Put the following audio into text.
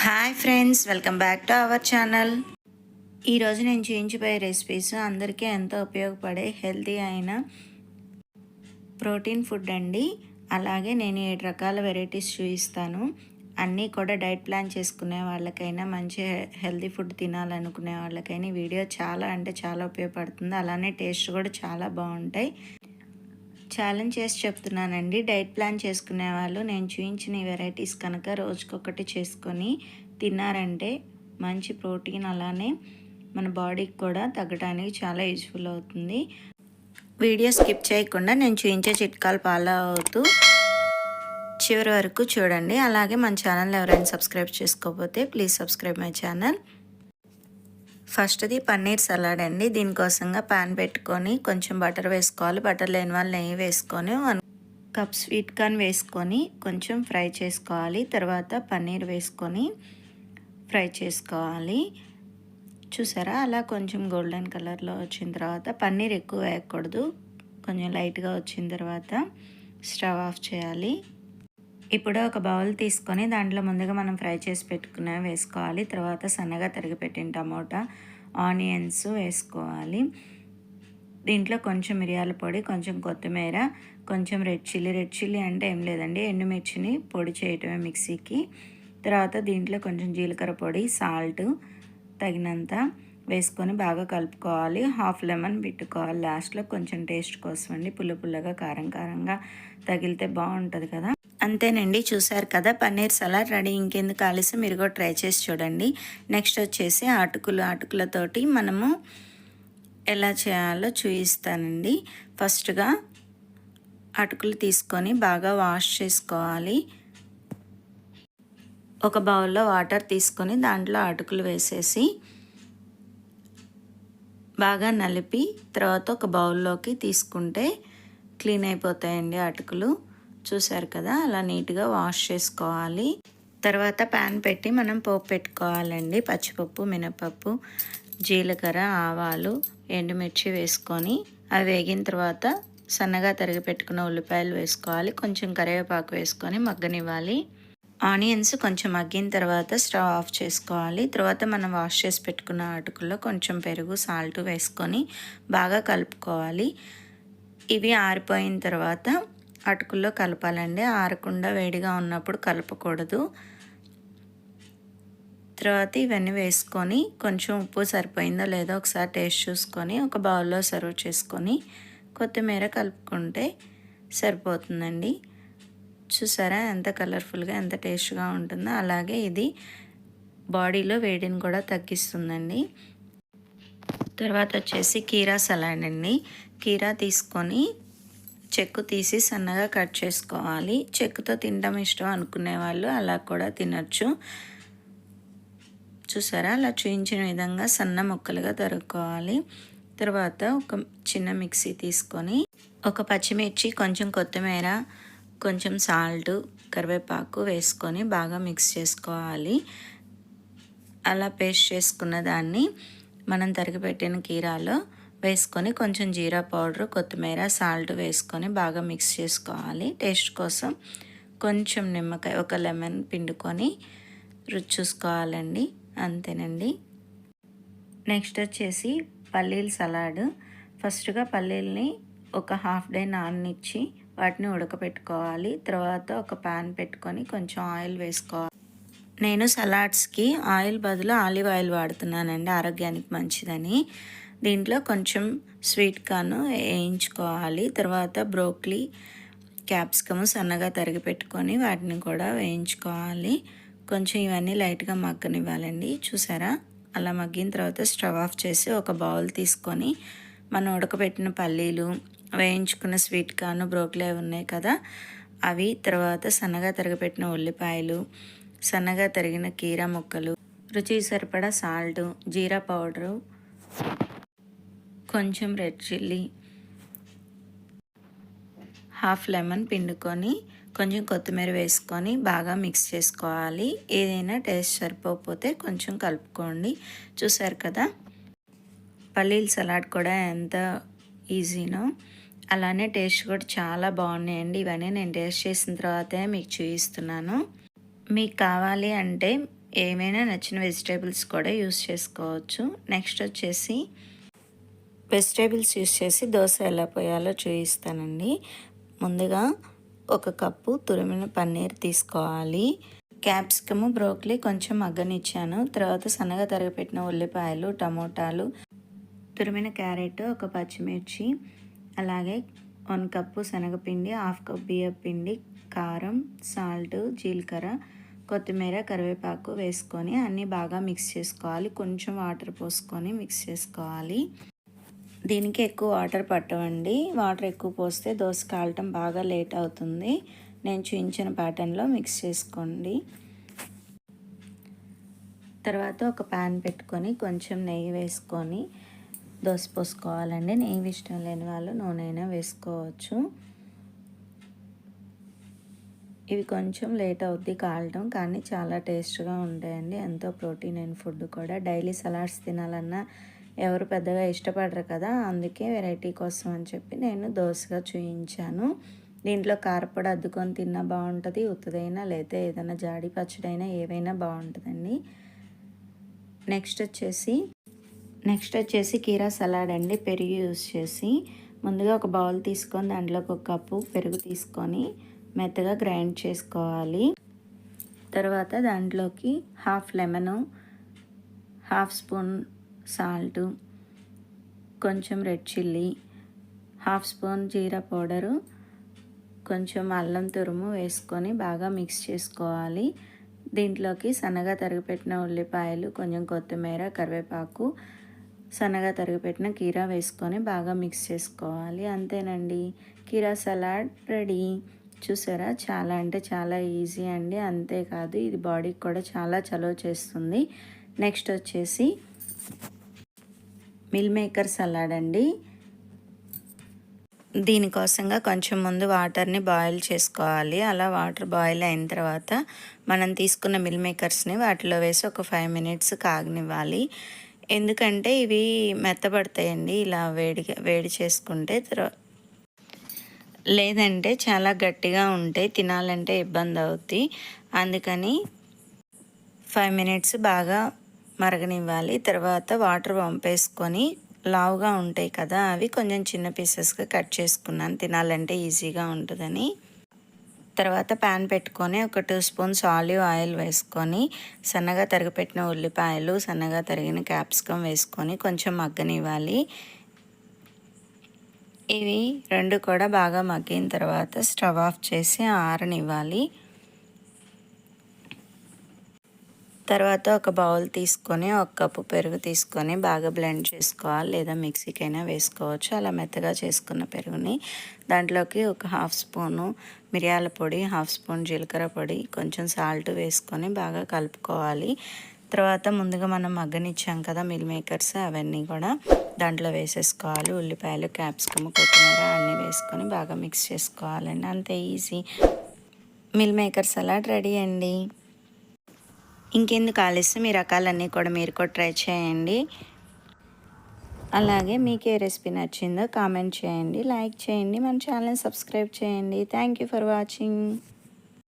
Hi friends, welcome back to our channel. ఈరోజు నేను చూపించబోయే రెసిపీస్ అందరికీ ఎంతో ఉపయోగపడే హెల్తీ అయిన ప్రోటీన్ ఫుడ్ అండి. అలాగే నేను 7 రకాల వెరైటీస్ చూపిస్తాను. అన్నీ కూడా డైట్ ప్లాన్ చేసుకునే వాళ్ళకైనా, మంచి హెల్తీ ఫుడ్ తినాలనుకునే వాళ్ళకైనా ఈ వీడియో చాలా అంటే చాలా ఉపయోగపడుతుంది. అలానే టేస్ట్ కూడా చాలా బాగుంటాయి. ఛాలెంజ్ చేసి చెప్తున్నానండి. డైట్ ప్లాన్ చేసుకునే వాళ్ళు నేను చూపించిన ఈ వెరైటీస్ కనుక రోజుకొకటి చేసుకొని తిన్నారంటే మంచి ప్రోటీన్, అలానే మన బాడీకి కూడా తగ్గడానికి చాలా యూజ్ఫుల్ అవుతుంది. వీడియో స్కిప్ చేయకుండా నేను చూపించే చిట్కాలు ఫాలో అవుతూ చివరి వరకు చూడండి. అలాగే మన ఛానల్ ఎవరైనా సబ్స్క్రైబ్ చేసుకోకపోతే ప్లీజ్ సబ్స్క్రైబ్ మై ఛానల్. ఫస్ట్ది పన్నీర్ సలాడ్ అండి. దీనికోసంగా పాన్ పెట్టుకొని కొంచెం బటర్ వేసుకోవాలి. బటర్ లేని వాళ్ళు నెయ్యి వేసుకొని 1 కప్ స్వీట్ కార్న్ వేసుకొని కొంచెం ఫ్రై చేసుకోవాలి. తర్వాత పన్నీర్ వేసుకొని ఫ్రై చేసుకోవాలి. చూసారా, అలా కొంచెం గోల్డెన్ కలర్లో వచ్చిన తర్వాత, పన్నీర్ ఎక్కువ వేయకూడదు, కొంచెం లైట్గా వచ్చిన తర్వాత స్టవ్ ఆఫ్ చేయాలి. ఇప్పుడు ఒక బౌల్ తీసుకొని దాంట్లో ముందుగా మనం ఫ్రై చేసి పెట్టుకున్నవి వేసుకోవాలి. తర్వాత సన్నగా తరిగి పెట్టిన టమోటా, ఆనియన్స్ వేసుకోవాలి. దీంట్లో కొంచెం మిరియాల పొడి, కొంచెం కొత్తిమీర, కొంచెం రెడ్ చిల్లీ అంటే ఏం లేదండి, ఎండుమిర్చిని పొడి చేయటమే మిక్సీకి. తర్వాత దీంట్లో కొంచెం జీలకర్ర పొడి, సాల్ట్ తగినంత వేసుకొని బాగా కలుపుకోవాలి. హాఫ్ లెమన్ పెట్టుకోవాలి లాస్ట్లో, కొంచెం టేస్ట్ కోసం అండి. పుల్లగా కారంగా తగిలితే బాగుంటుంది కదా. అంతేనండి, చూసారు కదా, పన్నీర్ సలాడ్ రెడీ. ఇంకెందుకు ఆలస్యం, మీరు కూడా ట్రై చేసి చూడండి. నెక్స్ట్ వచ్చేసి అటుకులతోటి మనము ఎలా చేయాలో చూపిస్తానండి. ఫస్ట్గా అటుకులు తీసుకొని బాగా వాష్ చేసుకోవాలి. ఒక బౌల్లో వాటర్ తీసుకొని దాంట్లో అటుకులు వేసేసి బాగా నలిపి తర్వాత ఒక బౌల్లోకి తీసుకుంటే క్లీన్ అయిపోతాయండి అటుకులు. చూసారు కదా, అలా నీట్గా వాష్ చేసుకోవాలి. తర్వాత ప్యాన్ పెట్టి మనం పోపు పెట్టుకోవాలండి. పచ్చిపప్పు, మినపప్పు, జీలకర్ర, ఆవాలు, ఎండుమిర్చి వేసుకొని అవి వేగిన తర్వాత సన్నగా తరిగి పెట్టుకున్న ఉల్లిపాయలు వేసుకోవాలి. కొంచెం కరివేపాకు వేసుకొని మగ్గనివ్వాలి. ఆనియన్స్ కొంచెం మగ్గిన తర్వాత స్టవ్ ఆఫ్ చేసుకోవాలి. తర్వాత మనం వాష్ చేసి పెట్టుకున్న అటుకుల్లో కొంచెం పెరుగు, సాల్ట్ వేసుకొని బాగా కలుపుకోవాలి. ఇవి ఆరిపోయిన తర్వాత అటుకుల్లో కలపాలండి. ఆరకుండా వేడిగా ఉన్నప్పుడు కలపకూడదు. తర్వాత ఇవన్నీ వేసుకొని కొంచెం ఉప్పు సరిపోయిందో లేదో ఒకసారి టేస్ట్ చూసుకొని ఒక బౌల్లో సర్వ్ చేసుకొని కొత్తిమీర కలుపుకుంటే సరిపోతుందండి. చూసారా ఎంత కలర్ఫుల్గా, ఎంత టేస్ట్గా ఉంటుందో. అలాగే ఇది బాడీలో వేడిని కూడా తగ్గిస్తుందండి. తర్వాత వచ్చేసి కీరా సలాడ్ అండి. కీరా తీసుకొని చెక్కు తీసి సన్నగా కట్ చేసుకోవాలి. చెక్కుతో తినడం ఇష్టం అనుకునే వాళ్ళు అలా కూడా తినచ్చు. చూసారా, అలా చూపించిన విధంగా సన్న ముక్కలుగా తరుక్కోవాలి. తర్వాత ఒక చిన్న మిక్సీ తీసుకొని ఒక పచ్చిమిర్చి, కొంచెం కొత్తిమీర, కొంచెం సాల్ట్, కరివేపాకు వేసుకొని బాగా మిక్స్ చేసుకోవాలి. అలా పేస్ట్ చేసుకున్న దాన్ని మనం తరిగిపెట్టిన కీరాలో వేసుకొని కొంచెం జీరా పౌడర్, కొత్తిమీర, సాల్ట్ వేసుకొని బాగా మిక్స్ చేసుకోవాలి. టేస్ట్ కోసం కొంచెం నిమ్మకాయ, ఒక లెమన్ పిండుకొని రుచి చూసుకోవాలండి. అంతేనండి. నెక్స్ట్ వచ్చేసి పల్లీల సలాడ్. ఫస్ట్గా పల్లీల్ని ఒక హాఫ్ డే నాననిచ్చి వాటిని ఉడకపెట్టుకోవాలి. తర్వాత ఒక పాన్ పెట్టుకొని కొంచెం ఆయిల్ వేసుకోవాలి. నేను సలాడ్స్కి ఆయిల్ బదులు ఆలివ్ ఆయిల్ వాడుతున్నానండి, ఆరోగ్యానికి మంచిదని. దీంట్లో కొంచెం స్వీట్ కార్న్ వేయించుకోవాలి. తర్వాత బ్రోకలీ, క్యాప్సికమ్ సన్నగా తరిగి పెట్టుకొని వాటిని కూడా వేయించుకోవాలి. కొంచెం ఇవన్నీ లైట్గా మగ్గనివ్వాలండి. చూసారా, అలా మగ్గిన తర్వాత స్టవ్ ఆఫ్ చేసి ఒక బౌల్ తీసుకొని మనం ఉడకబెట్టిన పల్లీలు, వేయించుకున్న స్వీట్ కార్న్, బ్రోకలీ ఉన్నాయి కదా అవి, తర్వాత సన్నగా తరిగిపెట్టిన ఉల్లిపాయలు, సన్నగా తరిగిన కీరా ముక్కలు, రుచి సరిపడా సాల్ట్, జీరా పౌడరు, కొంచెం రెడ్ చిల్లీ, హాఫ్ లెమన్ పిండుకొని కొంచెం కొత్తిమీర వేసుకొని బాగా మిక్స్ చేసుకోవాలి. ఏదైనా టేస్ట్ సరిపోకపోతే కొంచెం కలుపుకోండి. చూసారు కదా, పల్లీల సలాడ్ కూడా ఎంత ఈజీనో అలానే టేస్ట్ కూడా చాలా బాగున్నాయండి. ఇవన్నీ నేను టేస్ట్ చేసిన తర్వాతే మీకు చూపిస్తున్నాను. మీకు కావాలి అంటే ఏమైనా నచ్చిన వెజిటేబుల్స్ కూడా యూస్ చేసుకోవచ్చు. నెక్స్ట్ వచ్చేసి వెజిటేబుల్స్ యూస్ చేసి దోశ ఎలా పోయాలో చూపిస్తానండి. ముందుగా 1 కప్పు తురిమిన పన్నీర్ తీసుకోవాలి. క్యాప్సికము, బ్రోకలీ కొంచెం మగ్గనిచ్చాను. తర్వాత సన్నగా తరిగిపెట్టిన ఉల్లిపాయలు, టమోటాలు, తురిమిన క్యారెట్, 1 పచ్చిమిర్చి, అలాగే 1 కప్పు శనగపిండి, 1/2 కప్ బియ్యం పిండి, కారం, సాల్ట్, జీలకర్ర, కొత్తిమీర, కరివేపాకు వేసుకొని అన్నీ బాగా మిక్స్ చేసుకోవాలి. కొంచెం వాటర్ పోసుకొని మిక్స్ చేసుకోవాలి. దీనికి ఎక్కువ వాటర్ పట్టవండి. వాటర్ ఎక్కువ పోస్తే దోశ కాలటం బాగా లేట్ అవుతుంది. నేను చూపించిన ప్యాటర్న్లో మిక్స్ చేసుకోండి. తర్వాత ఒక ప్యాన్ పెట్టుకొని కొంచెం నెయ్యి వేసుకొని దోశ పోసుకోవాలండి. నెయ్యి ఇష్టం లేని వాళ్ళు నూనె అయినా వేసుకోవచ్చు. ఇవి కొంచెం లేట్ అవుద్ది కాలటం, కానీ చాలా టేస్ట్గా ఉంటాయండి. ఎంతో ప్రోటీన్ అయిన ఫుడ్ కూడా. డైలీ సలాడ్స్ తినాలన్నా ఎవరు పెద్దగా ఇష్టపడరు కదా, అందుకే వెరైటీ కోసం అని చెప్పి నేను దోశగా చూపించాను. దీంట్లో కారపొడి అద్దుకొని తిన్నా బాగుంటుంది, ఉత్తదైనా లేదా ఏదైనా జాడి పచ్చడైనా ఏవైనా బాగుంటుందండి. నెక్స్ట్ వచ్చేసి కీరా సలాడ్ అండి. పెరుగు యూస్ చేసి ముందుగా ఒక బౌల్ తీసుకొని దాంట్లోకి 1 కప్పు పెరుగు తీసుకొని మెత్తగా గ్రైండ్ చేసుకోవాలి. తర్వాత దాంట్లోకి 1/2 లెమను, 1/2 స్పూన్ సాల్టు, కొంచెం రెడ్ చిల్లీ, 1/2 స్పూన్ జీరా పౌడరు, కొంచెం అల్లం తురుము వేసుకొని బాగా మిక్స్ చేసుకోవాలి. దీంట్లోకి సన్నగా తరిగిపెట్టిన ఉల్లిపాయలు, కొంచెం కొత్తిమీర, కరివేపాకు, సన్నగా తరిగిపెట్టిన కీరా వేసుకొని బాగా మిక్స్ చేసుకోవాలి. అంతేనండి, కీరా సలాడ్ రెడీ. చూసారా, చాలా అంటే చాలా ఈజీ అండి. అంతేకాదు ఇది బాడీకి కూడా చాలా చలువ చేస్తుంది. నెక్స్ట్ వచ్చేసి మిల్ మేకర్ సలాడ్ అండి. దీనికోసంగా కొంచెం ముందు వాటర్ని బాయిల్ చేసుకోవాలి. అలా వాటర్ బాయిల్ అయిన తర్వాత మనం తీసుకున్న మిల్ మేకర్స్ని వాటిలో వేసి ఒక 5 మినిట్స్ కాగనివ్వాలి. ఎందుకంటే ఇవి మెత్తబడతాయండి ఇలా వేడి చేసుకుంటే. లేదంటే చాలా గట్టిగా ఉంటాయి, తినాలంటే ఇబ్బంది అవుద్ది. అందుకని 5 మినిట్స్ బాగా మరగనివ్వాలి. తర్వాత వాటర్ వంపేసుకొని లావుగా ఉంటాయి కదా, అవి కొంచెం చిన్న పీసెస్గా కట్ చేసుకున్నాను, తినాలంటే ఈజీగా ఉంటుందని. తర్వాత ప్యాన్ పెట్టుకొని ఒక 2 స్పూన్స్ ఆలివ్ ఆయిల్ వేసుకొని సన్నగా తరిగిపెట్టిన ఉల్లిపాయలు, సన్నగా తరిగిన క్యాప్సికం వేసుకొని కొంచెం మగ్గనివ్వాలి. ఇవి రెండు కూడా బాగా మగ్గిన తర్వాత స్టవ్ ఆఫ్ చేసి ఆరనివ్వాలి. తర్వాత ఒక బౌల్ తీసుకొని 1 కప్పు పెరుగు తీసుకొని బాగా బ్లెండ్ చేసుకోవాలి, లేదా మిక్సీకైనా వేసుకోవచ్చు. అలా మెత్తగా చేసుకున్న పెరుగుని దాంట్లోకి ఒక 1/2 స్పూను మిరియాల పొడి, 1/2 స్పూన్ జీలకర్ర పొడి, కొంచెం సాల్ట్ వేసుకొని బాగా కలుపుకోవాలి. తర్వాత ముందుగా మనం మగ్గనిచ్చాం కదా మిల్ మేకర్స్, అవన్నీ కూడా దాంట్లో వేసేసుకోవాలి. ఉల్లిపాయలు, క్యాప్సికమ్, కొత్తిమీర అన్నీ వేసుకొని బాగా మిక్స్ చేసుకోవాలండి. అంతే easy. Meal maker salad ready అండి. ఇంకెందుకు ఆలస్యం, ఈ రకాలన్నీ కూడా మీరు కూడా ట్రై చేయండి. అలాగే మీకు ఏ రెసిపీ నచ్చిందో కామెంట్ చేయండి, లైక్ చేయండి, మన ఛానల్ని సబ్స్క్రైబ్ చేయండి. Thank you for watching.